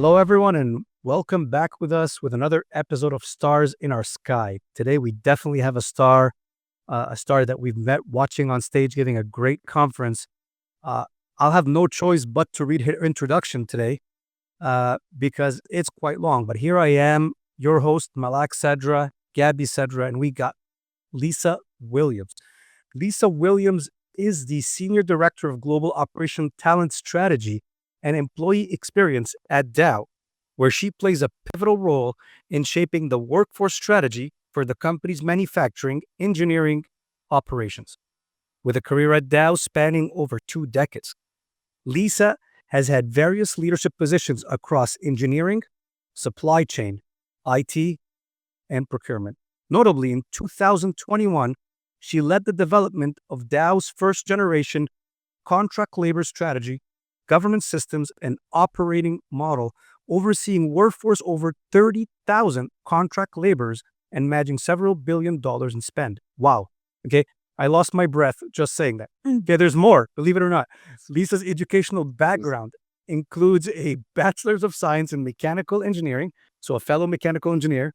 Hello, everyone, and welcome back with us with another episode of Stars in Our Sky. Today, we definitely have a star that we've met watching on stage, giving a great conference. Uh, I'll have no choice but to read her introduction today because it's quite long. But here I am, your host, Malak Sadra, Gabby Sadra, and we got Lisa Williams. Lisa Williams is the Senior Director of Global Operation Talent Strategy and Employee Experience at Dow, where she plays a pivotal role in shaping the workforce strategy for the company's manufacturing engineering operations. With a career at Dow spanning over 2 decades, Lisa has had various leadership positions across engineering, supply chain, IT, and procurement. Notably, in 2021, she led the development of Dow's first generation contract labor strategy, government systems, and operating model, overseeing workforce over 30,000 contract laborers and managing several $billion in spend. Wow. Okay. I lost my breath just saying that. Okay, there's more, believe it or not. Lisa's educational background includes a Bachelor's of Science in Mechanical Engineering, so a fellow mechanical engineer.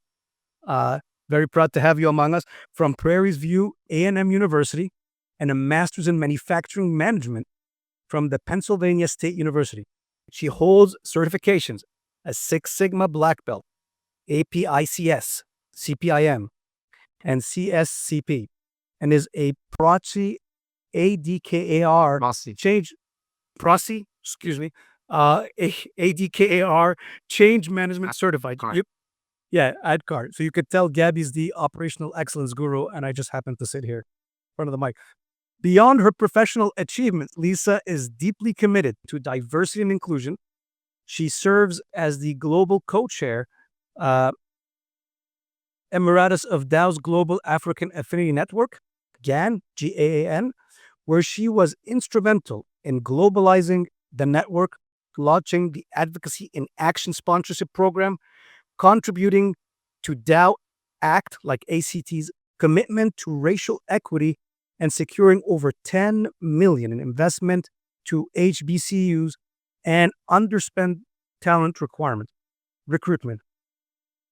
Very proud to have you among us, from Prairie's View A&M University, and a Master's in Manufacturing Management from the Pennsylvania State University. She holds certifications as Six Sigma Black Belt, APICS, CPIM, and CSCP, and is a PROCI ADKAR change PROCI, ADKAR change management certified. Yeah, ADKAR. So you could tell Gabby's the operational excellence guru, and I just happen to sit here in front of the mic. Beyond her professional achievements, Lisa is deeply committed to diversity and inclusion. She serves as the global co-chair emeritus of Dow's Global African Affinity Network, GAN, GAAN, where she was instrumental in globalizing the network, launching the Advocacy in Action sponsorship program, contributing to Dow Act, like ACT's commitment to racial equity, and securing over $10 million in investment to HBCUs and underspent talent recruitment.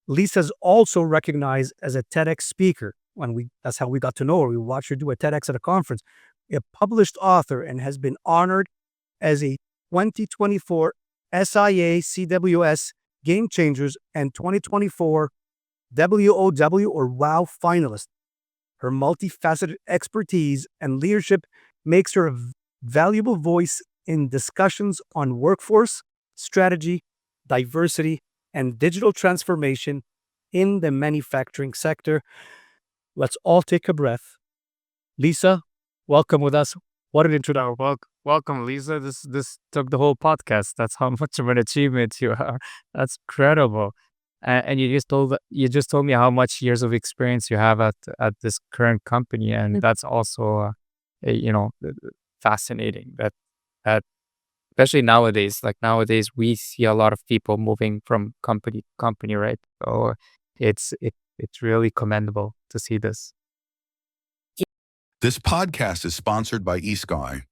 Lisa's also recognized as a TEDx speaker. That's how we got to know her. We watched her do a TEDx at a conference. A published author, and has been honored as a 2024 SIA CWS Game Changers and 2024 WOW or WOW finalist. Her multifaceted expertise and leadership makes her a valuable voice in discussions on workforce, strategy, diversity, and digital transformation in the manufacturing sector. Let's all take a breath. Lisa, welcome with us. What an introduction. Welcome, Lisa. This took the whole podcast. That's how much of an achievement you are. That's incredible. And you just told me how much years of experience you have at this current company, and that's also fascinating. That especially nowadays, we see a lot of people moving from company to company, right? So it's really commendable to see this. This podcast is sponsored by eSky,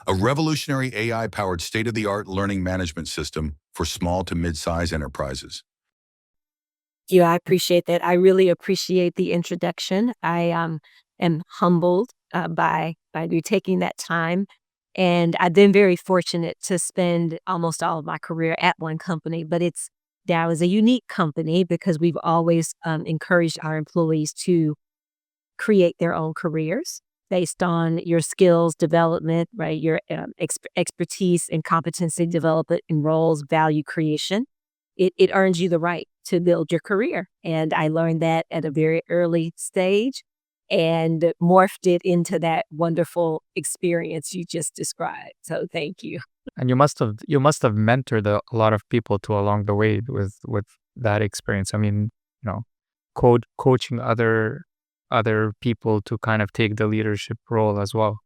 a revolutionary AI-powered state-of-the-art learning management system for small to mid-size enterprises. Yeah, I appreciate that. I really appreciate the introduction. I am humbled by you taking that time. And I've been very fortunate to spend almost all of my career at one company, but Dow is a unique company because we've always encouraged our employees to create their own careers based on your skills development, right? Your expertise and competency development in roles, value creation. It earns you the right to build your career. And I learned that at a very early stage and morphed it into that wonderful experience you just described. So thank you. And you must have mentored a lot of people too along the way with that experience. I mean, coaching other people to kind of take the leadership role as well.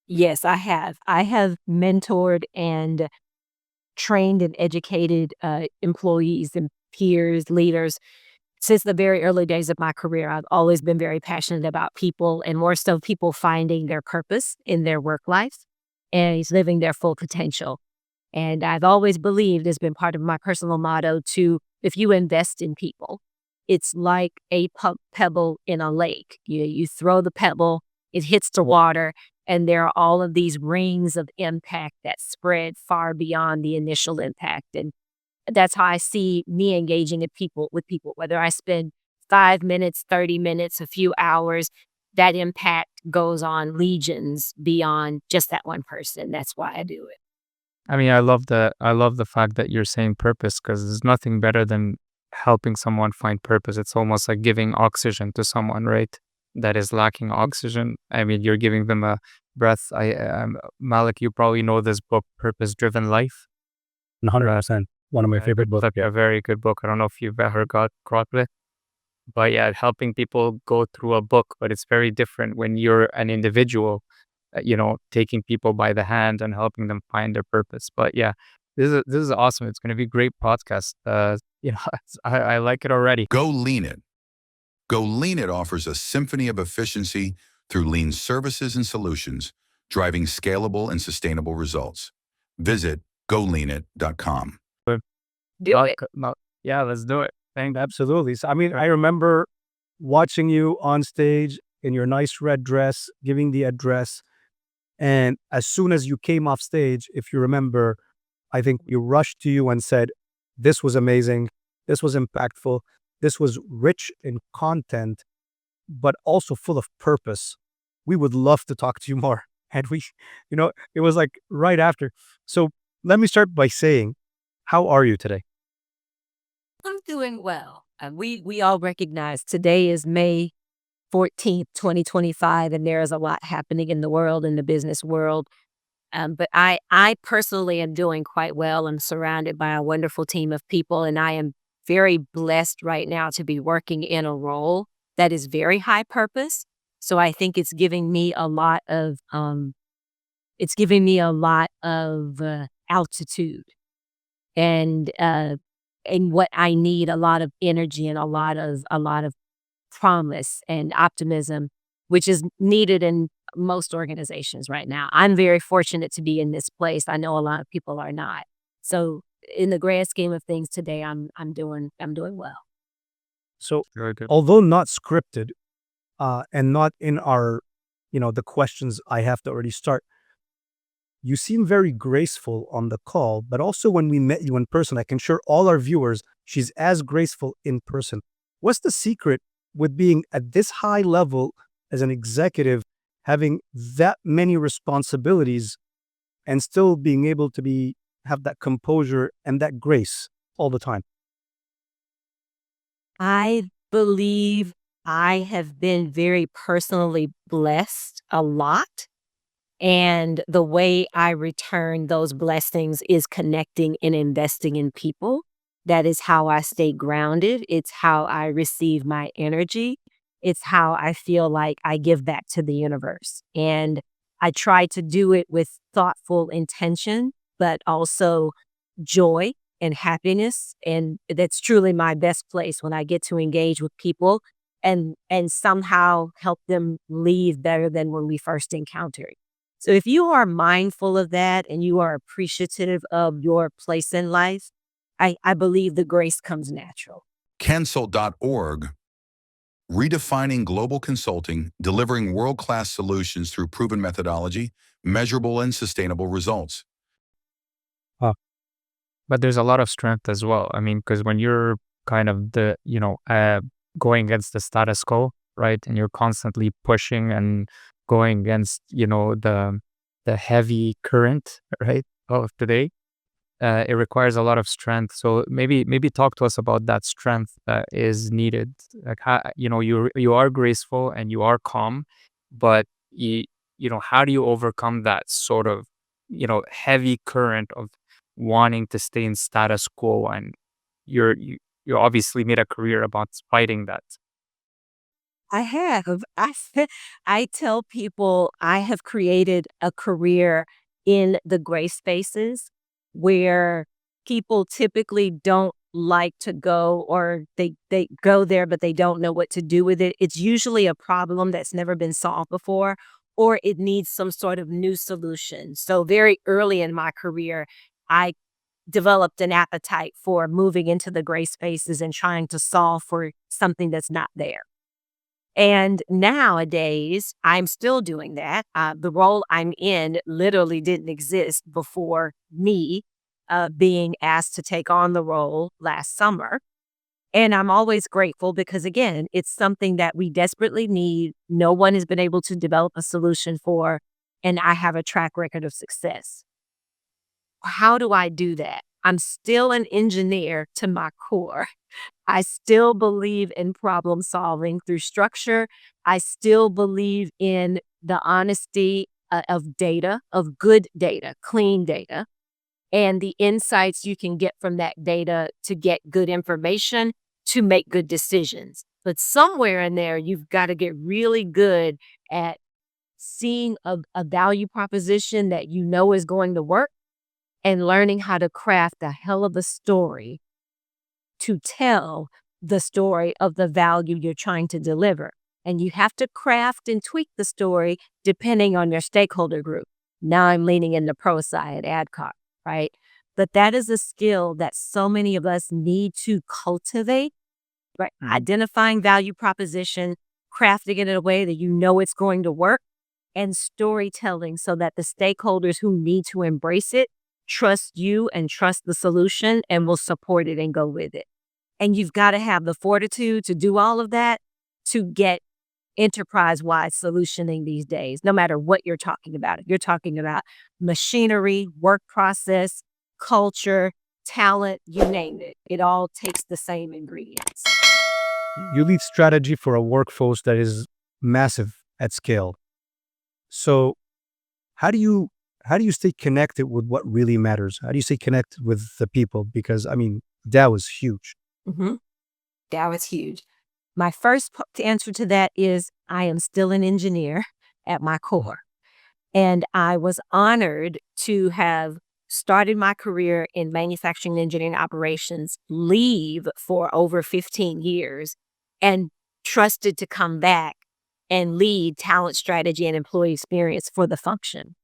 Yes, I have. I have mentored and trained and educated employees and peers, leaders. Since the very early days of my career, I've always been very passionate about people, and more so people finding their purpose in their work life and living their full potential. And I've always believed, it's been part of my personal motto, to if you invest in people, it's like a pebble in a lake. You throw the pebble, it hits the water, and there are all of these rings of impact that spread far beyond the initial impact. And that's how I see me engaging with people, whether I spend 5 minutes, 30 minutes, a few hours, that impact goes on legions beyond just that one person. That's why I do it. I mean, I love the fact that you're saying purpose because there's nothing better than helping someone find purpose. It's almost like giving oxygen to someone, right? That is lacking oxygen. I mean, you're giving them a breath. Malik, you probably know this book, Purpose Driven Life. 100%. One of my favorite books. That's a very good book. I don't know if you've ever got caught with, but yeah, helping people go through a book, but it's very different when you're an individual, taking people by the hand and helping them find their purpose. But yeah, this is awesome. It's going to be a great podcast. I like it already. Go Lean It. Go Lean It offers a symphony of efficiency through lean services and solutions, driving scalable and sustainable results. Visit goleanit.com. Do it. Yeah, let's do it. Thank Absolutely. So, I mean, I remember watching you on stage in your nice red dress, giving the address. And as soon as you came off stage, if you remember, I think we rushed to you and said, this was amazing. This was impactful. This was rich in content, but also full of purpose. We would love to talk to you more. And it was like right after. So let me start by saying, how are you today? I'm doing well. We all recognize today is May 14th, 2025, and there is a lot happening in the world, in the business world. But I personally am doing quite well. I'm surrounded by a wonderful team of people, and I am very blessed right now to be working in a role that is very high purpose. So I think it's giving me a lot of altitude and what I need, a lot of energy and a lot of promise and optimism, which is needed in most organizations right now. I'm very fortunate to be in this place. I know a lot of people are not. So in the grand scheme of things today, I'm doing well. So, very good. although not scripted and not in our, the questions I have to already start, you seem very graceful on the call, but also when we met you in person, I can assure all our viewers she's as graceful in person. What's the secret with being at this high level as an executive, having that many responsibilities, and still being able to have that composure and that grace all the time? I believe I have been very personally blessed a lot. And the way I return those blessings is connecting and investing in people. That is how I stay grounded. It's how I receive my energy. It's how I feel like I give back to the universe. And I try to do it with thoughtful intention, but also joy and happiness. And that's truly my best place when I get to engage with people and somehow help them leave better than when we first encountered. So if you are mindful of that and you are appreciative of your place in life, I believe the grace comes natural. Cancel.org, redefining global consulting, delivering world-class solutions through proven methodology, measurable and sustainable results. But there's a lot of strength as well. I mean, because when you're kind of going against the status quo, right, and you're constantly pushing and going against, the heavy current, right, of today, it requires a lot of strength. So maybe talk to us about that strength that is needed. Like how, you are graceful and you are calm, but how do you overcome that sort of, heavy current of wanting to stay in status quo, and you obviously made a career about fighting that. I have. I tell people I have created a career in the gray spaces where people typically don't like to go, or they go there but they don't know what to do with it. It's usually a problem that's never been solved before, or it needs some sort of new solution. So very early in my career, I developed an appetite for moving into the gray spaces and trying to solve for something that's not there. And nowadays, I'm still doing that. The role I'm in literally didn't exist before me being asked to take on the role last summer. And I'm always grateful because, again, it's something that we desperately need. No one has been able to develop a solution for, and I have a track record of success. How do I do that? I'm still an engineer to my core. I still believe in problem solving through structure. I still believe in the honesty of data, of good data, clean data, and the insights you can get from that data to get good information to make good decisions. But somewhere in there, you've got to get really good at seeing a value proposition that you know is going to work and learning how to craft a hell of a story to tell the story of the value you're trying to deliver. And you have to craft and tweak the story depending on your stakeholder group. Now I'm leaning in the pro side, AdCop, right? But that is a skill that so many of us need to cultivate, right? Identifying value proposition, crafting it in a way that you know it's going to work, and storytelling so that the stakeholders who need to embrace it trust you and trust the solution and will support it and go with it. And you've got to have the fortitude to do all of that to get enterprise-wide solutioning these days, no matter what you're talking about. If you're talking about machinery, work process, culture, talent, you name it. It all takes the same ingredients. You lead strategy for a workforce that is massive at scale. So how do you stay connected with what really matters? How do you stay connected with the people? Because I mean, that was huge. Mm-hmm. That was huge. My first answer to that is I am still an engineer at my core. And I was honored to have started my career in manufacturing and engineering operations, leave for over 15 years, and trusted to come back and lead talent strategy and employee experience for the function.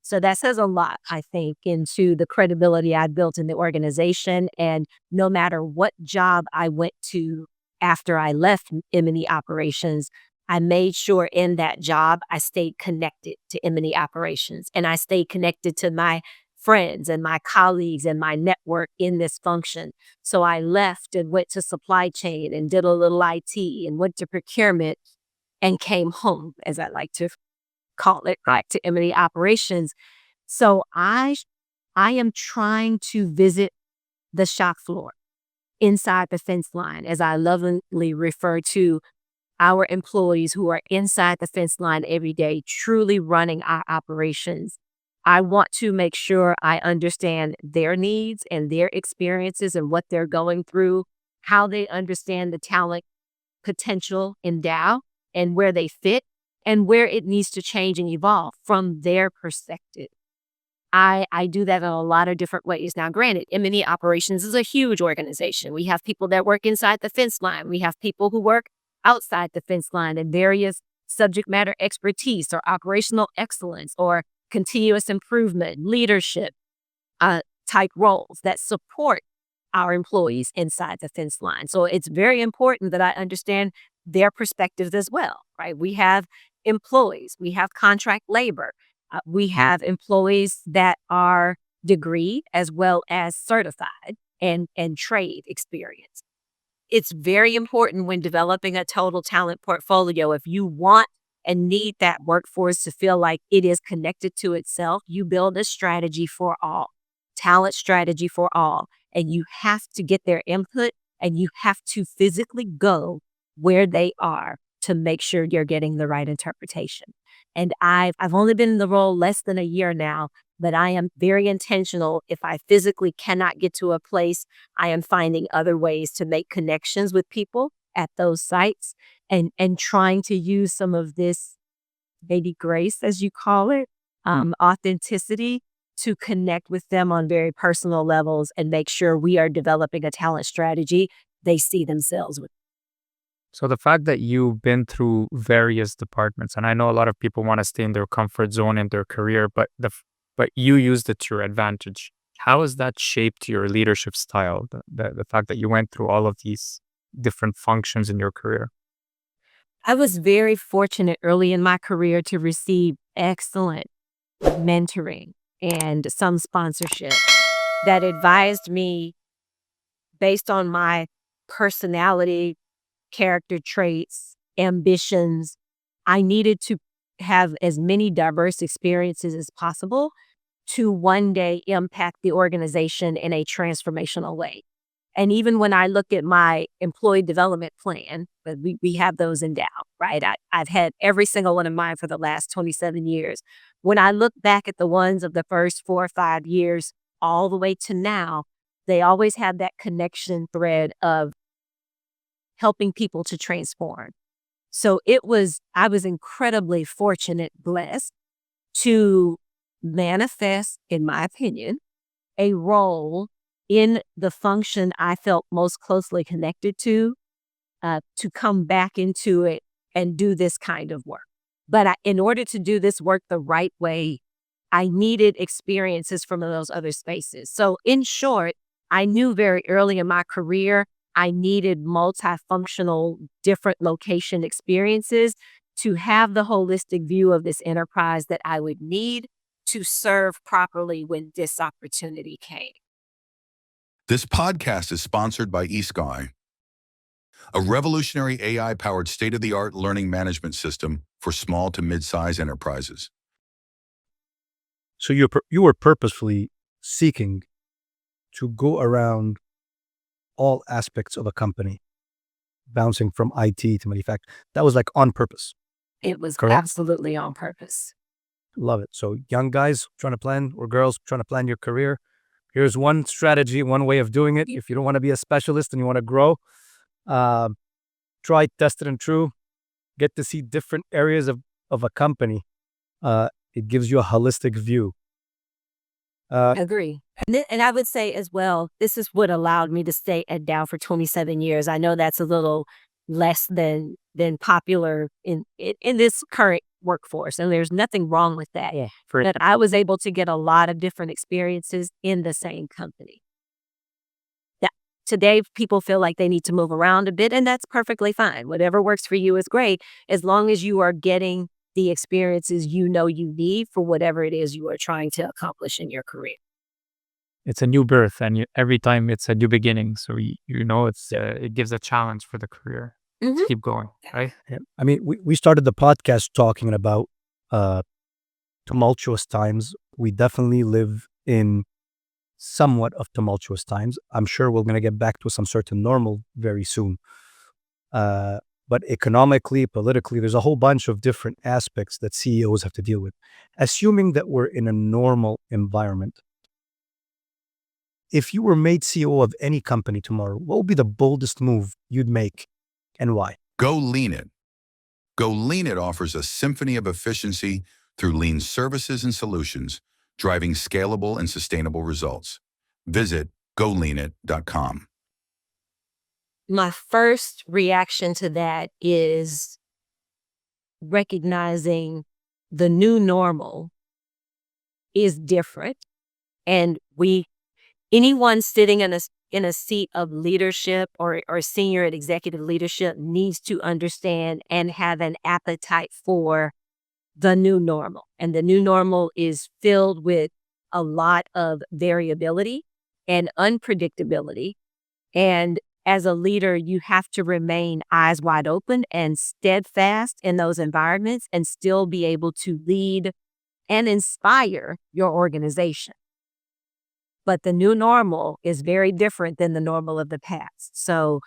So that says a lot, I think, into the credibility I built in the organization. And no matter what job I went to after I left M&E operations, I made sure in that job I stayed connected to M&E operations and I stayed connected to my friends and my colleagues and my network in this function. So I left and went to supply chain and did a little IT and went to procurement and came home, as I like to call it, back to M&E operations. So I am trying to visit the shop floor inside the fence line, as I lovingly refer to our employees who are inside the fence line every day, truly running our operations. I want to make sure I understand their needs and their experiences and what they're going through, how they understand the talent potential in Dow and where they fit and where it needs to change and evolve from their perspective. I do that in a lot of different ways. Now, granted, M&E operations is a huge organization. We have people that work inside the fence line. We have people who work outside the fence line in various subject matter expertise or operational excellence or continuous improvement, leadership type roles that support our employees inside the fence line. So it's very important that I understand their perspectives as well, right? We have employees, we have contract labor, we have employees that are degreed as well as certified and trade experience. It's very important when developing a total talent portfolio. If you want and need that workforce to feel like it is connected to itself, you build a strategy for all, talent strategy for all. And you have to get their input and you have to physically go where they are to make sure you're getting the right interpretation. And I've only been in the role less than a year now, but I am very intentional. If I physically cannot get to a place, I am finding other ways to make connections with people at those sites and trying to use some of this maybe grace, as you call it, authenticity to connect with them on very personal levels and make sure we are developing a talent strategy they see themselves with. So the fact that you've been through various departments, and I know a lot of people want to stay in their comfort zone in their career, but you used it to your advantage. How has that shaped your leadership style? The fact that you went through all of these different functions in your career? I was very fortunate early in my career to receive excellent mentoring and some sponsorship that advised me based on my personality, character traits, ambitions. I needed to have as many diverse experiences as possible to one day impact the organization in a transformational way. And even when I look at my employee development plan, but we have those endowed, right? I've had every single one of mine for the last 27 years. When I look back at the ones of the first 4 or 5 years, all the way to now, they always have that connection thread of helping people to transform. So I was incredibly fortunate, blessed to manifest, in my opinion, a role in the function I felt most closely connected to come back into it and do this kind of work. But in order to do this work the right way, I needed experiences from those other spaces. So in short, I knew very early in my career, I needed multifunctional, different location experiences to have the holistic view of this enterprise that I would need to serve properly when this opportunity came. This podcast is sponsored by S.O.S, a revolutionary AI-powered state-of-the-art learning management system for small to mid-size enterprises. So you were purposefully seeking to go around all aspects of a company, bouncing from IT to manufacturing. That was like on purpose. It was Correct. absolutely on purpose. Love it. So young guys trying to plan, or girls trying to plan your career, here's one strategy, one way of doing it. If you don't want to be a specialist and you want to grow, uh, try, test it and true. Get to see different areas of a company. It gives you a holistic view. Agree. And I would say as well, this is what allowed me to stay at Dow for 27 years. I know that's a little less than popular in this current workforce, and there's nothing wrong with that. Yeah. But I was able to get a lot of different experiences in the same company. That today people feel like they need to move around a bit, and that's perfectly fine. Whatever works for you is great, as long as you are getting the experiences you know you need for whatever it is you are trying to accomplish in your career. It's a new birth, and every time it's a new beginning. So it gives a challenge for the career to keep going, right? Yeah. I mean, we started the podcast talking about tumultuous times. We definitely live in somewhat of tumultuous times. I'm sure we're going to get back to some certain normal very soon. But economically, politically, there's a whole bunch of different aspects that CEOs have to deal with. Assuming that we're in a normal environment, if you were made CEO of any company tomorrow, what would be the boldest move you'd make and why? Go Lean It. Go Lean It offers a symphony of efficiency through lean services and solutions, driving scalable and sustainable results. Visit goleanit.com. My first reaction to that is recognizing the new normal is different. And anyone sitting in a seat of leadership or senior executive leadership needs to understand and have an appetite for the new normal. And the new normal is filled with a lot of variability and unpredictability. And as a leader, you have to remain eyes wide open and steadfast in those environments and still be able to lead and inspire your organization. But the new normal is very different than the normal of the past. So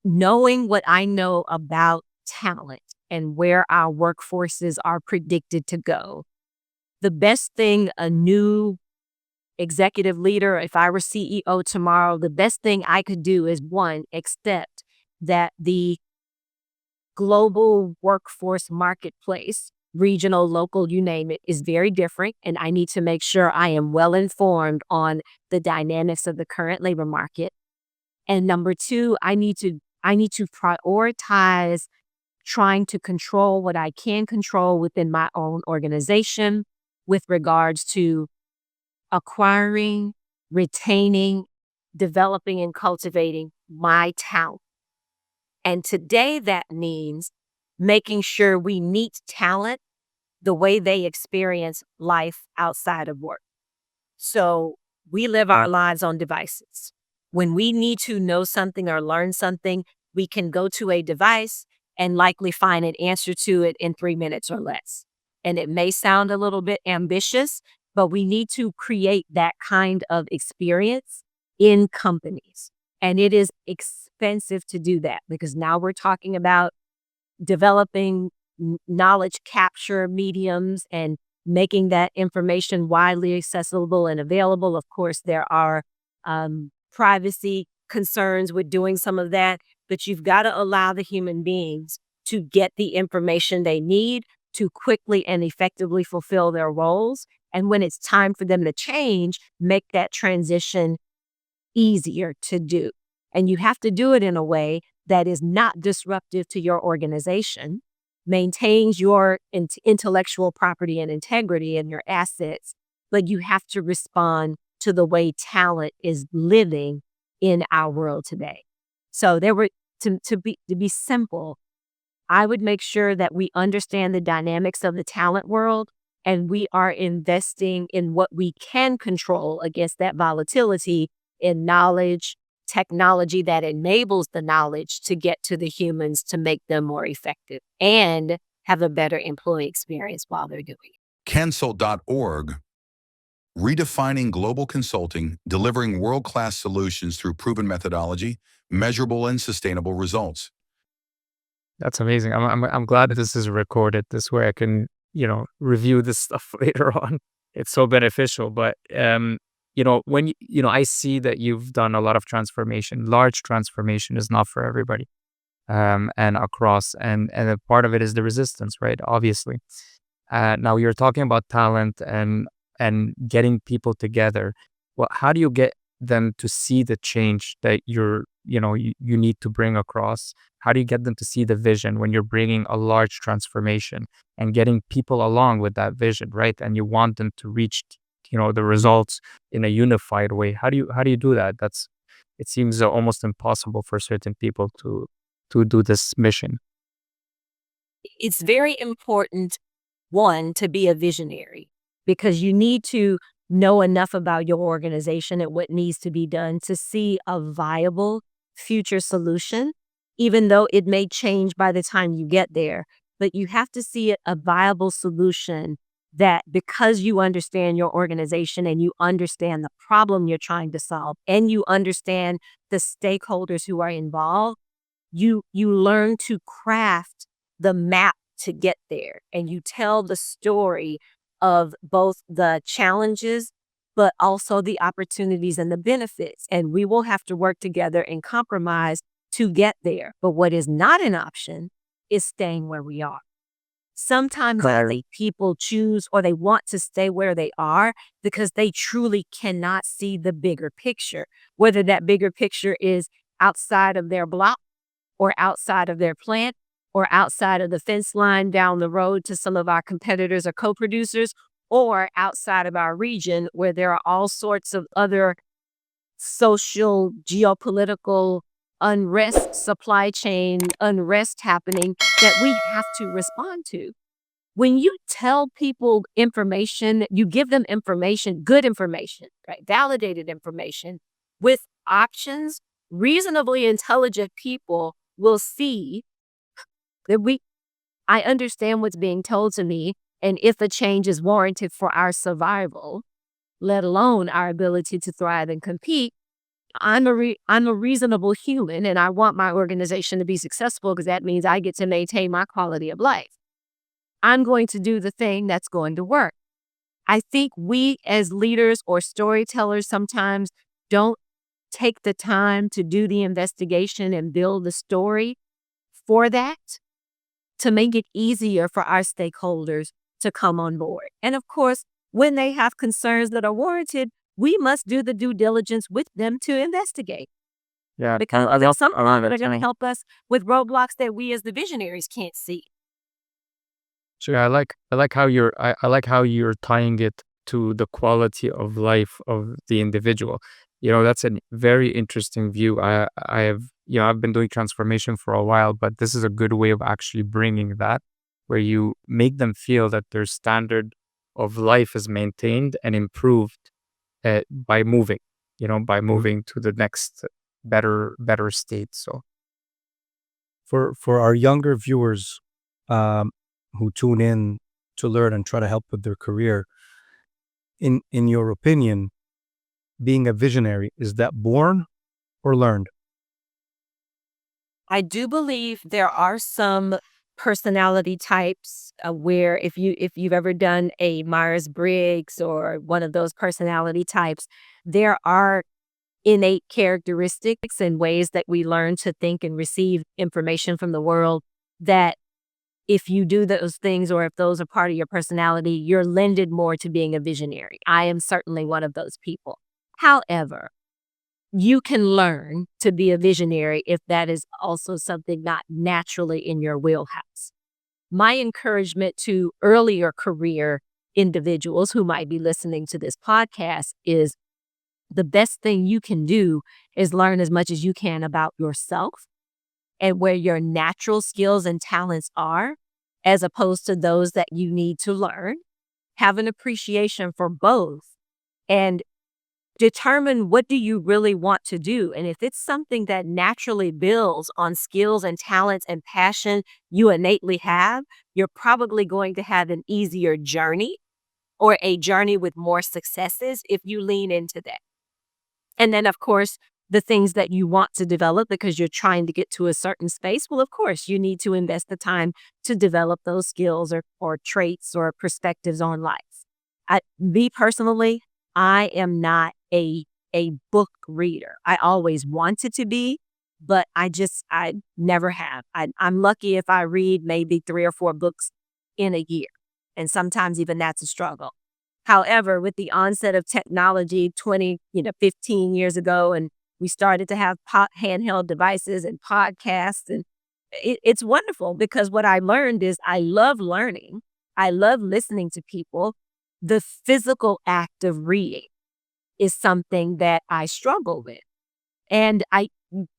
knowing what I know about talent and where our workforces are predicted to go, the best thing a new executive leader, if I were CEO tomorrow, the best thing I could do is one, accept that the global workforce marketplace, regional, local, you name it, is very different. And I need to make sure I am well informed on the dynamics of the current labor market. And number two, I need to prioritize trying to control what I can control within my own organization with regards to acquiring, retaining, developing, and cultivating my talent. And today that means making sure we meet talent the way they experience life outside of work. So we live our lives on devices. When we need to know something or learn something, we can go to a device and likely find an answer to it in 3 minutes or less. And it may sound a little bit ambitious, but we need to create that kind of experience in companies. And it is expensive to do that because now we're talking about developing knowledge capture mediums and making that information widely accessible and available. Of course, there are privacy concerns with doing some of that, but you've got to allow the human beings to get the information they need to quickly and effectively fulfill their roles. And when it's time for them to change, make that transition easier to do. And you have to do it in a way that is not disruptive to your organization, maintains your intellectual property and integrity and your assets, but you have to respond to the way talent is living in our world today. So to be simple, I would make sure that we understand the dynamics of the talent world and we are investing in what we can control against that volatility in knowledge, technology that enables the knowledge to get to the humans to make them more effective and have a better employee experience while they're doing it. Consult.org, redefining global consulting, delivering world-class solutions through proven methodology, measurable and sustainable results. That's amazing. I'm glad that this is recorded. This way I can, review this stuff later on. It's so beneficial. But when I see that you've done a lot of transformation. Large transformation is not for everybody. And across and a part of it is the resistance, right? Obviously. Now you're talking about talent and getting people together. Well, how do you get them to see the change that you need to bring across? How do you get them to see the vision when you're bringing a large transformation and getting people along with that vision, right? And you want them to reach, the results in a unified way. How do you do that? It seems almost impossible for certain people to do this mission. It's very important, one, to be a visionary because you need to know enough about your organization and what needs to be done to see a viable future solution, even though it may change by the time you get there. But you have to see a viable solution that because you understand your organization and you understand the problem you're trying to solve and you understand the stakeholders who are involved, you learn to craft the map to get there and you tell the story of both the challenges, but also the opportunities and the benefits. And we will have to work together and compromise to get there. But what is not an option is staying where we are. Sometimes people choose or they want to stay where they are because they truly cannot see the bigger picture, whether that bigger picture is outside of their block or outside of their plant or outside of the fence line down the road to some of our competitors or co-producers, or outside of our region where there are all sorts of other social, geopolitical unrest, supply chain unrest happening that we have to respond to. When you tell people information, you give them information, good information, right? Validated information with options, reasonably intelligent people will see that I understand what's being told to me, and if a change is warranted for our survival, let alone our ability to thrive and compete, I'm a reasonable human, and I want my organization to be successful because that means I get to maintain my quality of life. I'm going to do the thing that's going to work. I think we as leaders or storytellers sometimes don't take the time to do the investigation and build the story for that, to make it easier for our stakeholders to come on board. And of course, when they have concerns that are warranted, we must do the due diligence with them to investigate. Yeah. Because there's some that are going to help us with roadblocks that we as the visionaries can't see. Sure. I like how you're tying it to the quality of life of the individual. That's a very interesting view. I have, I've been doing transformation for a while, but this is a good way of actually bringing that, where you make them feel that their standard of life is maintained and improved by moving, by moving to the next better state. So For our younger viewers who tune in to learn and try to help with their career, in your opinion, being a visionary, is that born or learned? I do believe there are some personality types where if you've ever done a Myers-Briggs or one of those personality types, there are innate characteristics and ways that we learn to think and receive information from the world that if you do those things or if those are part of your personality, you're lended more to being a visionary. I am certainly one of those people. However, you can learn to be a visionary if that is also something not naturally in your wheelhouse. My encouragement to earlier career individuals who might be listening to this podcast is the best thing you can do is learn as much as you can about yourself and where your natural skills and talents are, as opposed to those that you need to learn. Have an appreciation for both and determine what do you really want to do. And if it's something that naturally builds on skills and talents and passion you innately have, you're probably going to have an easier journey or a journey with more successes if you lean into that. And then, of course, the things that you want to develop because you're trying to get to a certain space, well, of course, you need to invest the time to develop those skills or traits or perspectives on life. Me personally, I am not a book reader. I always wanted to be, but I never have. I'm lucky if I read maybe 3 or 4 books in a year. And sometimes even that's a struggle. However, with the onset of technology 15 years ago, and we started to have handheld devices and podcasts, and it's wonderful because what I learned is I love learning. I love listening to people. The physical act of reading is something that I struggle with. And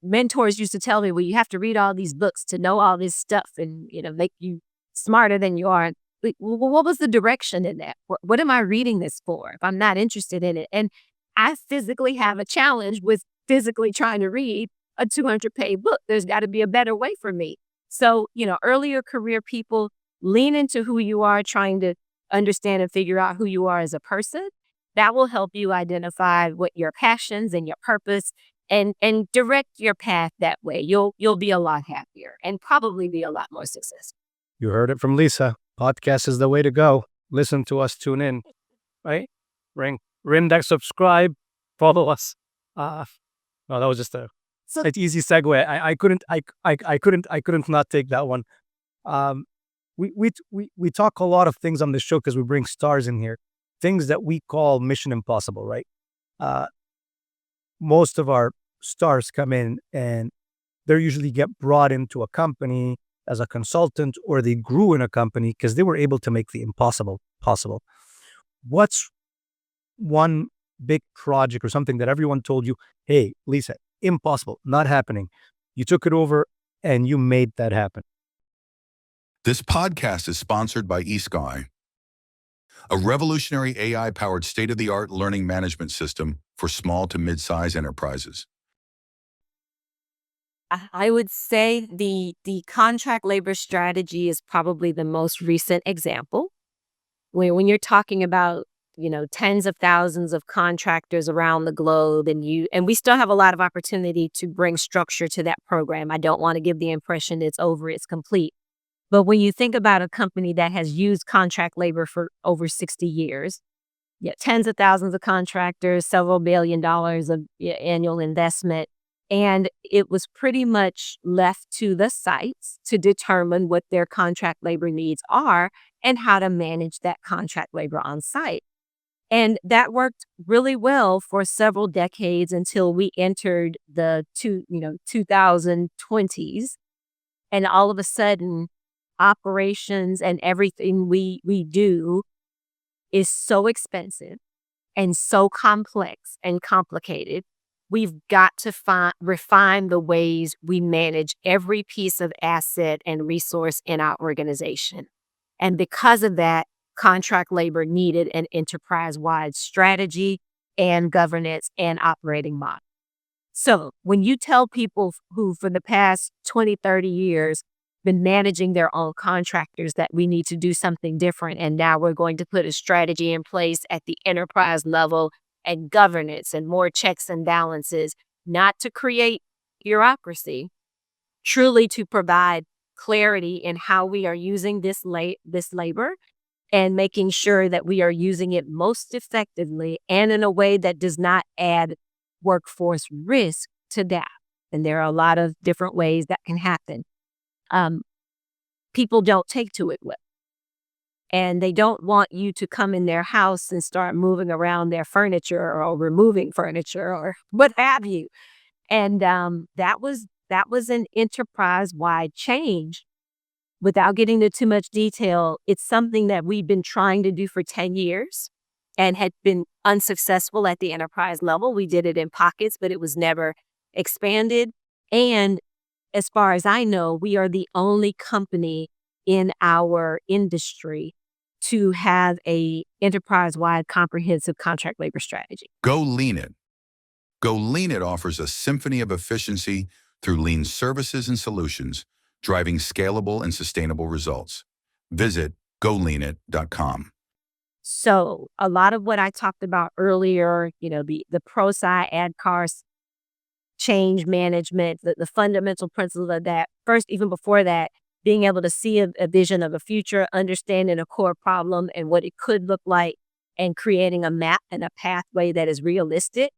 mentors used to tell me, well, you have to read all these books to know all this stuff and, make you smarter than you are. Well, what was the direction in that? What am I reading this for if I'm not interested in it? And I physically have a challenge with physically trying to read a 200-page book. There's got to be a better way for me. So, earlier career people, lean into who you are, trying to understand and figure out who you are as a person. That will help you identify what your passions and your purpose and direct your path that way. You'll be a lot happier and probably be a lot more successful. You heard it from Lisa. Podcast is the way to go. Listen to us, tune in, right? Ring that subscribe, follow us. No, that was just an easy segue. I couldn't not take that one. We talk a lot of things on this show because we bring stars in here, things that we call mission impossible, right? Most of our stars come in and they usually get brought into a company as a consultant, or they grew in a company because they were able to make the impossible possible. What's one big project or something that everyone told you, hey, Lisa, impossible, not happening. You took it over and you made that happen? This podcast is sponsored by S.O.S, a revolutionary AI-powered state-of-the-art learning management system for small to mid-size enterprises. I would say the contract labor strategy is probably the most recent example. When you're talking about, tens of thousands of contractors around the globe and we still have a lot of opportunity to bring structure to that program. I don't want to give the impression it's over, it's complete. But when you think about a company that has used contract labor for over 60 years, tens of thousands of contractors, several $billion of annual investment, and it was pretty much left to the sites to determine what their contract labor needs are and how to manage that contract labor on site. And that worked really well for several decades until we entered the 2020s. And all of a sudden, operations and everything we do is so expensive and so complex and complicated. We've got to refine the ways we manage every piece of asset and resource in our organization. And because of that, contract labor needed an enterprise-wide strategy and governance and operating model. So when you tell people who for the past 20, 30 years been managing their own contractors that we need to do something different, and now we're going to put a strategy in place at the enterprise level and governance and more checks and balances, not to create bureaucracy, truly to provide clarity in how we are using this labor and making sure that we are using it most effectively and in a way that does not add workforce risk to that. And there are a lot of different ways that can happen. People don't take to it well. And they don't want you to come in their house and start moving around their furniture or removing furniture or what have you. And that was an enterprise-wide change. Without getting into too much detail, it's something that we've been trying to do for 10 years and had been unsuccessful at the enterprise level. We did it in pockets, but it was never expanded. And as far as I know, we are the only company in our industry to have a enterprise-wide comprehensive contract labor strategy. Go Lean It. Go Lean It offers a symphony of efficiency through lean services and solutions, driving scalable and sustainable results. Visit goleanit.com. So a lot of what I talked about earlier, the ProSci AdCars change management, the fundamental principles of that. First, even before that, being able to see a vision of a future, understanding a core problem and what it could look like, and creating a map and a pathway that is realistic.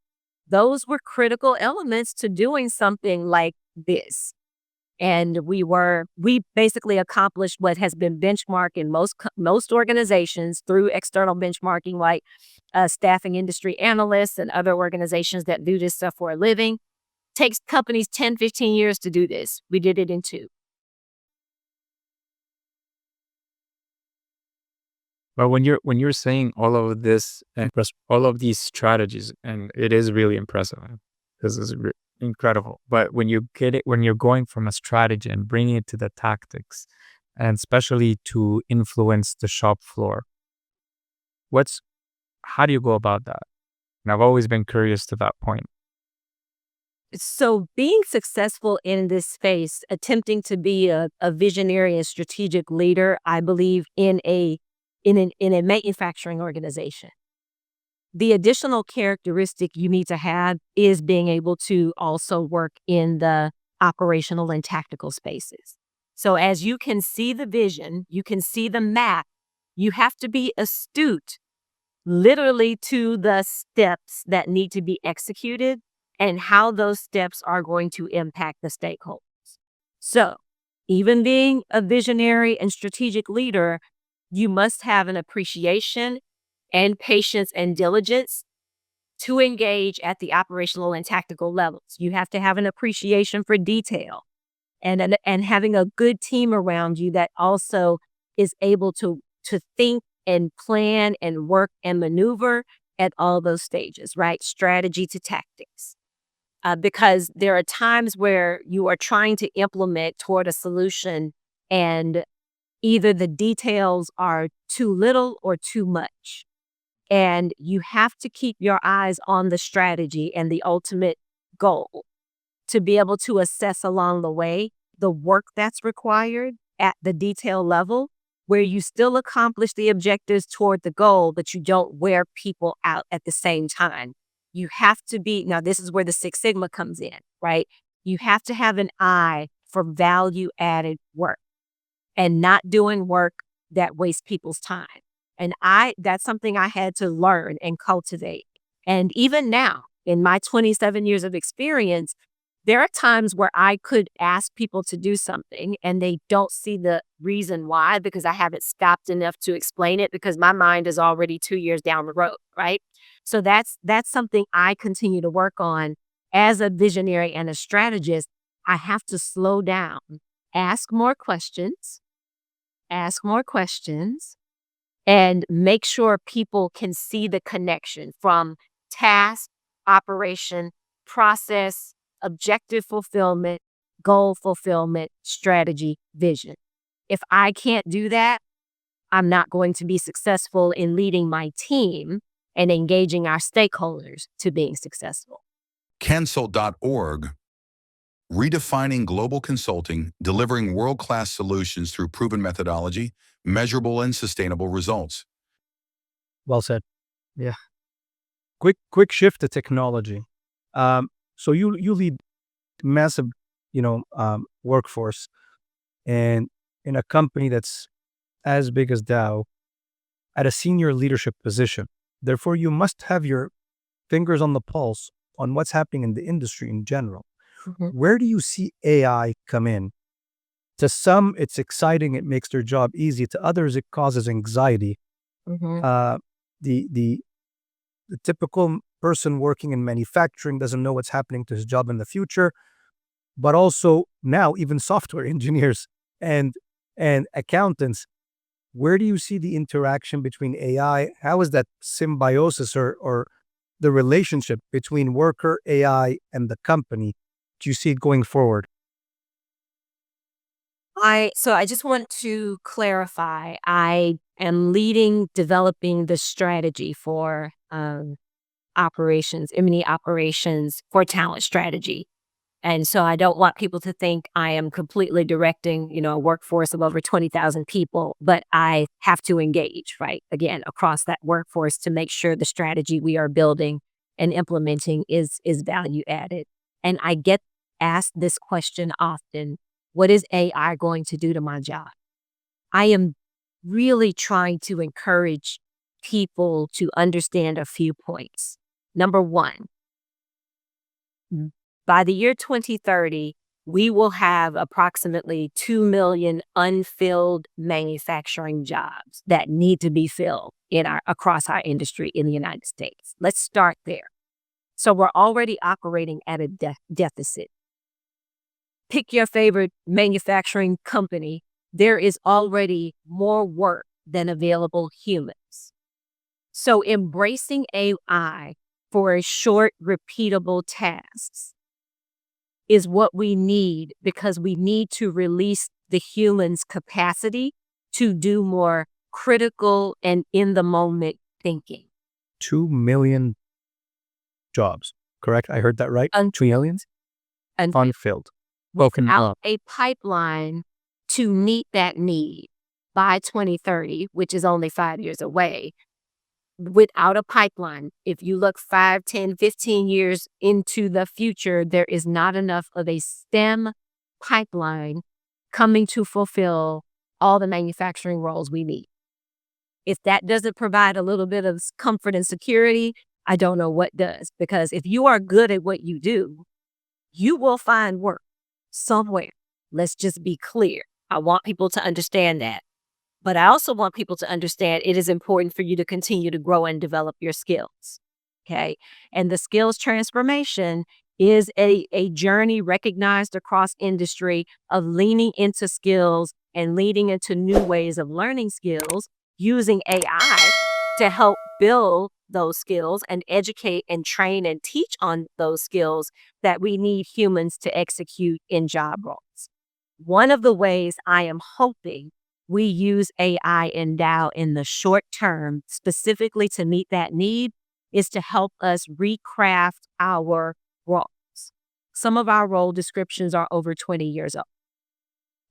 Those were critical elements to doing something like this. And we basically accomplished what has been benchmarked in most organizations through external benchmarking, like staffing industry analysts and other organizations that do this stuff for a living. Takes companies 10, 15 years to do this. We did it in 2. But when you're saying all of this and all of these strategies, and it is really impressive. This is incredible. But when you're going from a strategy and bringing it to the tactics, and especially to influence the shop floor, how do you go about that? And I've always been curious to that point. So being successful in this space, attempting to be a visionary and strategic leader, I believe in a manufacturing organization. The additional characteristic you need to have is being able to also work in the operational and tactical spaces. So as you can see the vision, you can see the map, you have to be astute literally to the steps that need to be executed and how those steps are going to impact the stakeholders. So even being a visionary and strategic leader, you must have an appreciation and patience and diligence to engage at the operational and tactical levels. You have to have an appreciation for detail and having a good team around you that also is able to think and plan and work and maneuver at all those stages, right? Strategy to tactics. Because there are times where you are trying to implement toward a solution and either the details are too little or too much. And you have to keep your eyes on the strategy and the ultimate goal to be able to assess along the way the work that's required at the detail level, where you still accomplish the objectives toward the goal, but you don't wear people out at the same time. You have to be, now this is where the Six Sigma comes in, right? You have to have an eye for value added work and not doing work that wastes people's time. And that's something I had to learn and cultivate. And even now, in my 27 years of experience, there are times where I could ask people to do something and they don't see the reason why because I haven't stopped enough to explain it because my mind is already 2 years down the road, right? So that's something I continue to work on as a visionary and a strategist. I have to slow down, ask more questions, and make sure people can see the connection from task, operation, process, objective fulfillment, goal fulfillment, strategy, vision. If I can't do that, I'm not going to be successful in leading my team and engaging our stakeholders to being successful. Cancel.org, redefining global consulting, delivering world-class solutions through proven methodology, measurable and sustainable results. Well said. Yeah. Quick shift to technology. So you lead massive, workforce, and in a company that's as big as Dow, at a senior leadership position. Therefore, you must have your fingers on the pulse on what's happening in the industry in general. Mhm. Where do you see AI come in? To some, it's exciting; it makes their job easy. To others, it causes anxiety. Mhm. Uh, the the the typical person working in manufacturing doesn't know what's happening to his job in the future, but also now even software engineers and accountants. Where do you see the interaction between AI? How is that symbiosis or the relationship between worker, AI, and the company? Do you see it going forward? I just want to clarify. I am developing the strategy for operations, M&E operations for talent strategy. And so I don't want people to think I am completely directing, a workforce of over 20,000 people, but I have to engage, right? Again, across that workforce to make sure the strategy we are building and implementing is value added. And I get asked this question often, what is AI going to do to my job? I am really trying to encourage people to understand a few points. Number one, by the year 2030, we will have approximately 2 million unfilled manufacturing jobs that need to be filled across our industry in the United States. Let's start there. So we're already operating at a deficit. Pick your favorite manufacturing company. There is already more work than available humans. So embracing AI for short, repeatable tasks is what we need, because we need to release the human's capacity to do more critical and in the moment thinking. 2 million jobs, correct? I heard that right? Un- 2 millions? and Unfilled. Broken without up. a pipeline to meet that need by 2030, which is only 5 years away, without a pipeline, if you look 5, 10, 15 years into the future, there is not enough of a STEM pipeline coming to fulfill all the manufacturing roles we need. If that doesn't provide a little bit of comfort and security, I don't know what does. Because if you are good at what you do, you will find work somewhere. Let's just be clear. I want people to understand that. But I also want people to understand it is important for you to continue to grow and develop your skills. Okay. And the skills transformation is a journey recognized across industry of leaning into skills and leading into new ways of learning skills using AI to help build those skills and educate and train and teach on those skills that we need humans to execute in job roles. One of the ways I am hoping we use AI in Dow in the short term, specifically to meet that need, is to help us recraft our roles. Some of our role descriptions are over 20 years old.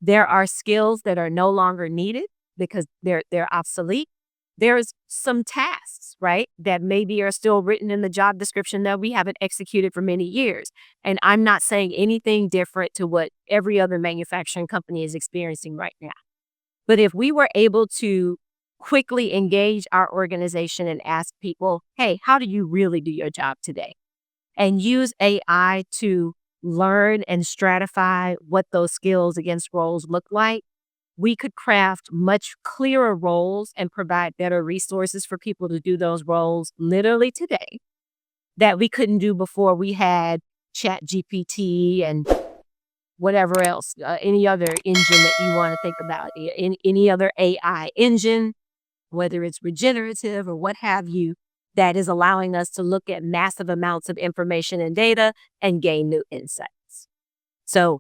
There are skills that are no longer needed because they're obsolete. There's some tasks, right, that maybe are still written in the job description that we haven't executed for many years. And I'm not saying anything different to what every other manufacturing company is experiencing right now. But if we were able to quickly engage our organization and ask people, hey, how do you really do your job today? And use AI to learn and stratify what those skills against roles look like, we could craft much clearer roles and provide better resources for people to do those roles literally today that we couldn't do before we had ChatGPT and whatever else, any other engine that you want to think about, any other AI engine, whether it's regenerative or what have you, that is allowing us to look at massive amounts of information and data and gain new insights. So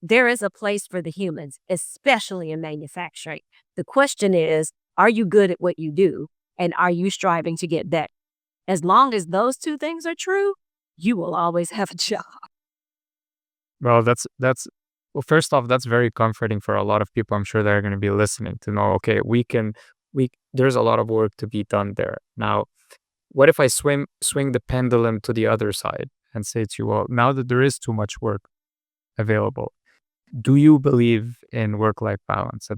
there is a place for the humans, especially in manufacturing. The question is, are you good at what you do? And are you striving to get better? As long as those two things are true, you will always have a job. Well, well, first off, that's very comforting for a lot of people. I'm sure they're going to be listening to know, okay, there's a lot of work to be done there. Now, what if I swing the pendulum to the other side and say to you, well, now that there is too much work available, do you believe in work-life balance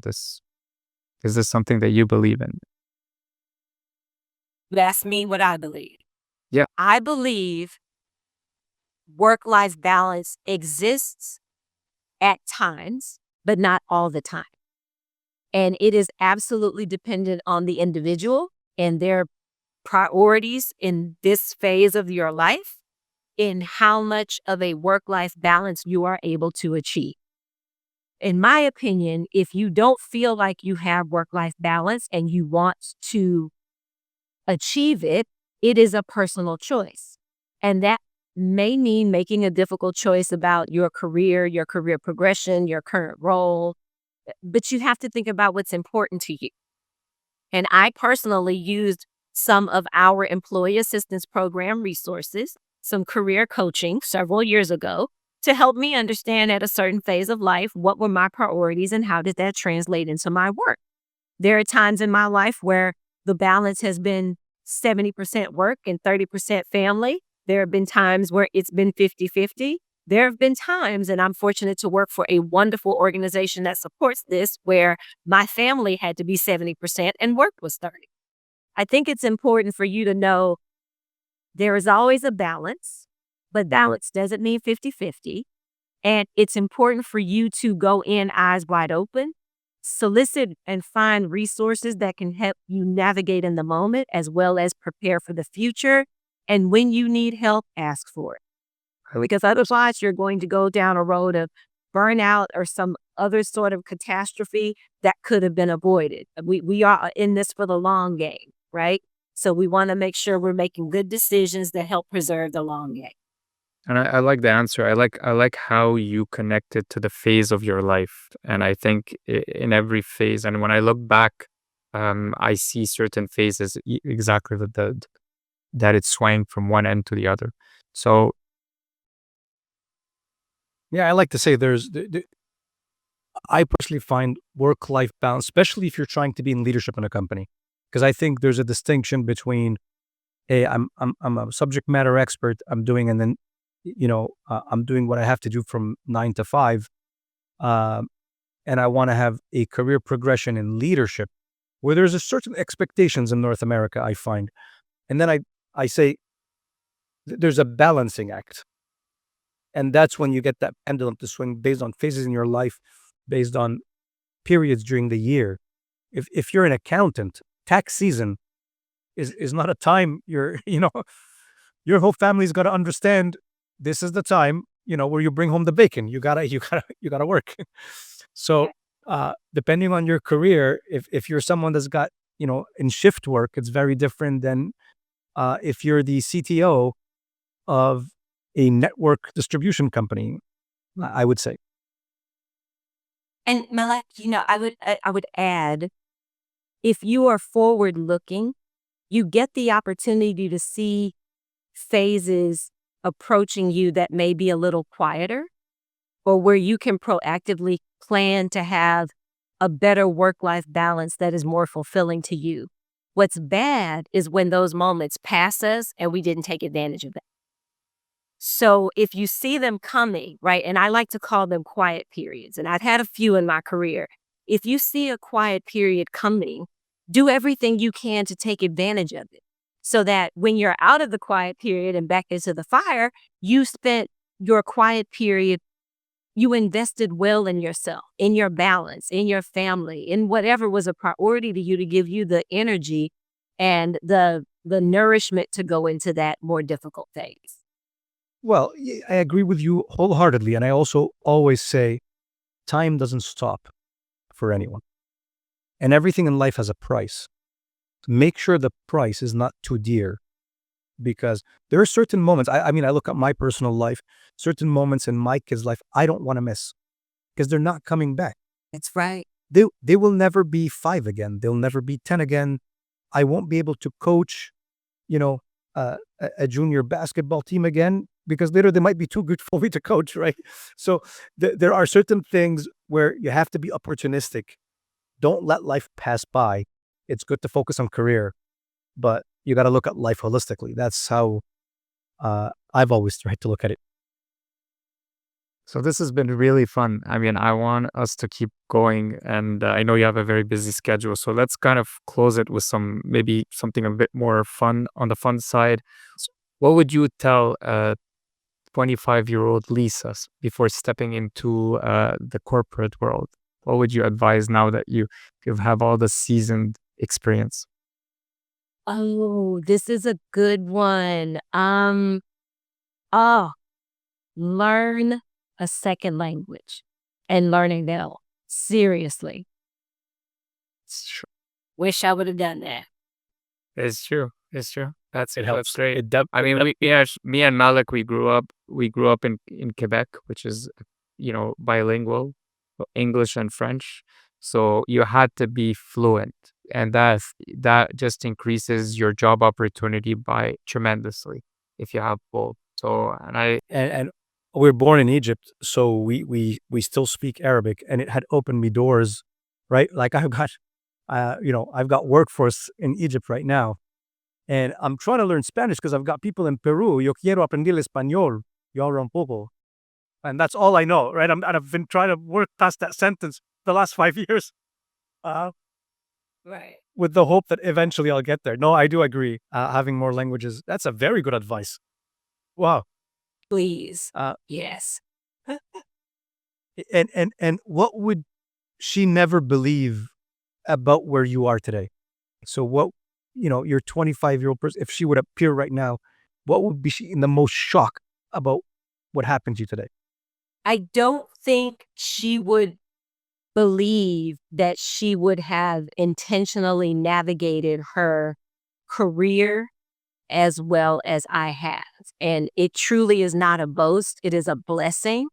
is this something that you believe in? That's me, what I believe. Yeah. I believe work-life balance exists at times, but not all the time. And it is absolutely dependent on the individual and their priorities in this phase of your life, in how much of a work-life balance you are able to achieve. In my opinion, if you don't feel like you have work-life balance and you want to achieve it, it is a personal choice. And that may mean making a difficult choice about your career progression, your current role, but you have to think about what's important to you. And I personally used some of our employee assistance program resources, some career coaching several years ago, to help me understand at a certain phase of life what were my priorities and how did that translate into my work. There are times in my life where the balance has been 70% work and 30% family. There have been times where it's been 50-50. There have been times, and I'm fortunate to work for a wonderful organization that supports this, where my family had to be 70% and work was 30%. I think it's important for you to know there is always a balance, but balance doesn't mean 50-50. And it's important for you to go in eyes wide open, solicit and find resources that can help you navigate in the moment as well as prepare for the future. And when you need help, ask for it. Because otherwise you're going to go down a road of burnout or some other sort of catastrophe that could have been avoided. We are in this for the long game, right? So we want to make sure we're making good decisions that help preserve the long game. And I like the answer. I like how you connect it to the phase of your life. And I think in every phase, and when I look back, I see certain phases exactly that it's swaying from one end to the other. So Yeah, I like to say I personally find work-life balance, especially if you're trying to be in leadership in a company, because I think there's a distinction between, hey, I'm a subject matter expert, I'm doing, and then, I'm doing what I have to do from 9 to 5, and I want to have a career progression in leadership, where there's a certain expectations in North America, I find, and then I say there's a balancing act. And that's when you get that pendulum to swing based on phases in your life, based on periods during the year. If you're an accountant, tax season is not a time your whole family's got to understand this is the time, where you bring home the bacon. You gotta work. So depending on your career, if you're someone that's got, in shift work, it's very different than if you're the CTO of a network distribution company, I would say. And Malak, I would add, if you are forward looking, you get the opportunity to see phases approaching you that may be a little quieter, or where you can proactively plan to have a better work-life balance that is more fulfilling to you. What's bad is when those moments pass us and we didn't take advantage of that. So if you see them coming, right, and I like to call them quiet periods, and I've had a few in my career. If you see a quiet period coming, do everything you can to take advantage of it, so that when you're out of the quiet period and back into the fire, you spent your quiet period, you invested well in yourself, in your balance, in your family, in whatever was a priority to you to give you the energy and the nourishment to go into that more difficult phase. Well, I agree with you wholeheartedly. And I also always say time doesn't stop for anyone. And everything in life has a price. make sure the price is not too dear, because there are certain moments. I mean, I look at my personal life, certain moments in my kids' life I don't want to miss because they're not coming back. That's right. They will never be 5 again. They'll never be 10 again. I won't be able to coach, you know, a junior basketball team again because later they might be too good for me to coach, right? So there are certain things where you have to be opportunistic. Don't let life pass by. It's good to focus on career, but you got to look at life holistically. That's how I've always tried to look at it. So this has been really fun. I mean, I want us to keep going, and I know you have a very busy schedule. So let's kind of close it with maybe something a bit more fun on the fun side. What would you tell 25-year-old Lisa before stepping into the corporate world? What would you advise now that you have all the seasoned experience? Oh, this is a good one. Oh, learn a second language and learning that seriously. It's true. Wish I would have done that. It's true. It's true. That's It helps. That's great. It def- I mean, me and Malik, we grew up in Quebec, which is, bilingual, English and French. So you had to be fluent, and that just increases your job opportunity by tremendously if you have both. So, and we're born in Egypt, so we still speak Arabic, and it had opened me doors, right? Like I've got, I've got workforce in Egypt right now, and I'm trying to learn Spanish because I've got people in Peru. Yo quiero aprender español. Yo hablo un poco, and that's all I know, right? And I've been trying to work past that sentence the last 5 years, Right. with the hope that eventually I'll get there. No, I do agree. Having more languages, that's a very good advice. Wow. Please. Uh, Yes. and what would she never believe about where you are today? So what, your 25-year-old person, if she would appear right now, what would be she in the most shock about what happened to you today? I don't think she would believe that she would have intentionally navigated her career as well as I have. And it truly is not a boast. It is a blessing.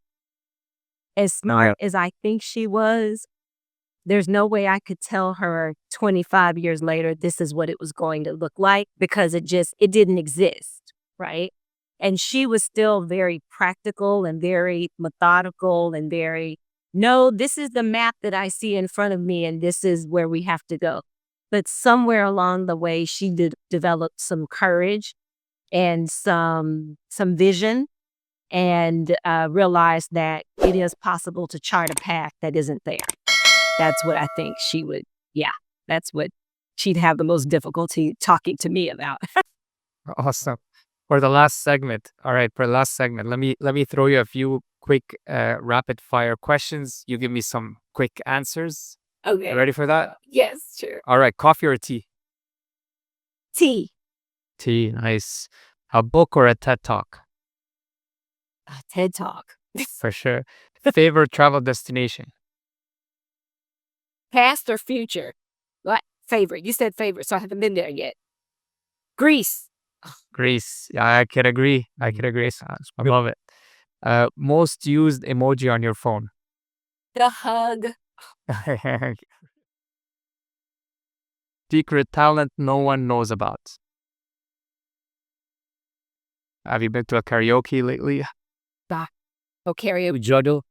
As smart as I think she was, there's no way I could tell her 25 years later, this is what it was going to look like, because it didn't exist, right? And she was still very practical and very methodical and no, this is the map that I see in front of me and this is where we have to go. But somewhere along the way, she developed some courage and some vision, and realized that it is possible to chart a path that isn't there. That's what I think that's what she'd have the most difficulty talking to me about. Awesome. For the last segment. All right, for the last segment, let me throw you a few quick rapid fire questions. You give me some quick answers. Okay. You ready for that? Yes, sure. All right, coffee or tea? Tea. Tea, nice. A book or a TED Talk? TED Talk. For sure. Favorite travel destination? Past or future? What? Favorite. You said favorite, so I haven't been there yet. Greece. Greece. Yeah, I can agree. I love it. Most used emoji on your phone? The hug. Secret talent no one knows about? Have you been to a karaoke lately? Oh, karaoke. Juggle.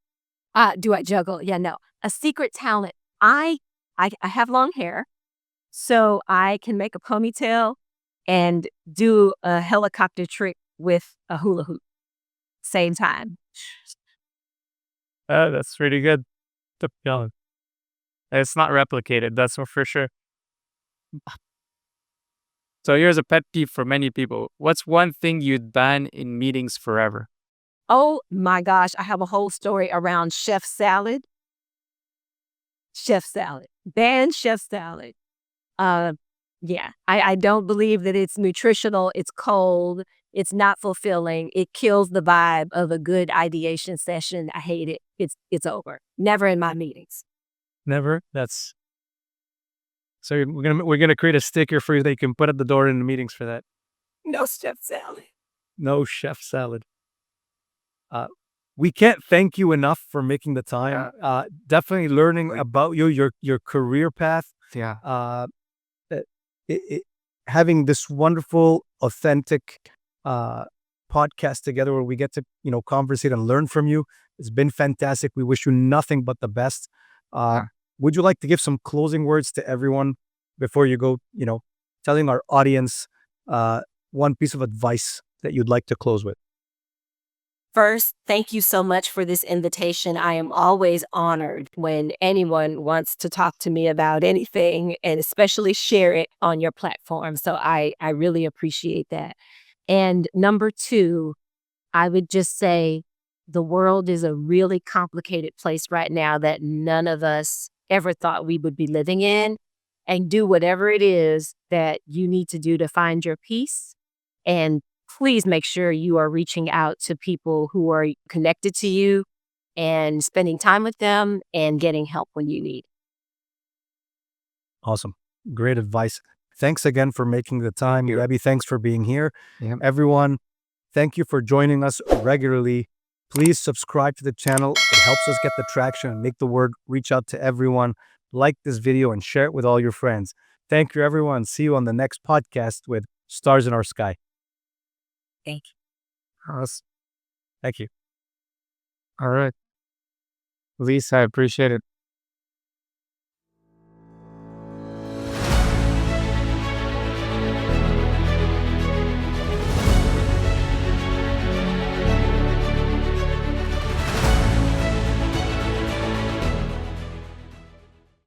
Do I juggle? Yeah, no. A secret talent. I have long hair, so I can make a ponytail and do a helicopter trick with a hula hoop. Same time. That's really good. To be honest. It's not replicated, that's for sure. So here's a pet peeve for many people. What's one thing you'd ban in meetings forever? Oh my gosh, I have a whole story around chef salad. Chef salad. Ban chef salad. Yeah, I don't believe that it's nutritional. It's cold. It's not fulfilling. It kills the vibe of a good ideation session. I hate it. It's over. Never in my meetings. Never? That's So we're gonna create a sticker for you that you can put at the door in the meetings for that. No chef salad. No chef salad. We can't thank you enough for making the time. Definitely learning about your career path. Yeah. It, it, having this wonderful, authentic podcast together where we get to conversate and learn from you. It's been fantastic. We wish you nothing but the best. Yeah. Would you like to give some closing words to everyone before you go? Telling our audience one piece of advice that you'd like to close with. First, thank you so much for this invitation. I am always honored when anyone wants to talk to me about anything and especially share it on your platform. So I really appreciate that. And number two, I would just say the world is a really complicated place right now that none of us ever thought we would be living in. And do whatever it is that you need to do to find your peace. And please make sure you are reaching out to people who are connected to you and spending time with them and getting help when you need. Awesome. Great advice. Thanks again for making the time. Gabby, thanks for being here. Yeah. Everyone, thank you for joining us regularly. Please subscribe to the channel. It helps us get the traction and make the word reach out to everyone. Like this video and share it with all your friends. Thank you, everyone. See you on the next podcast with Stars in Our Sky. Thank you. Awesome. Thank you. All right. Lisa, I appreciate it.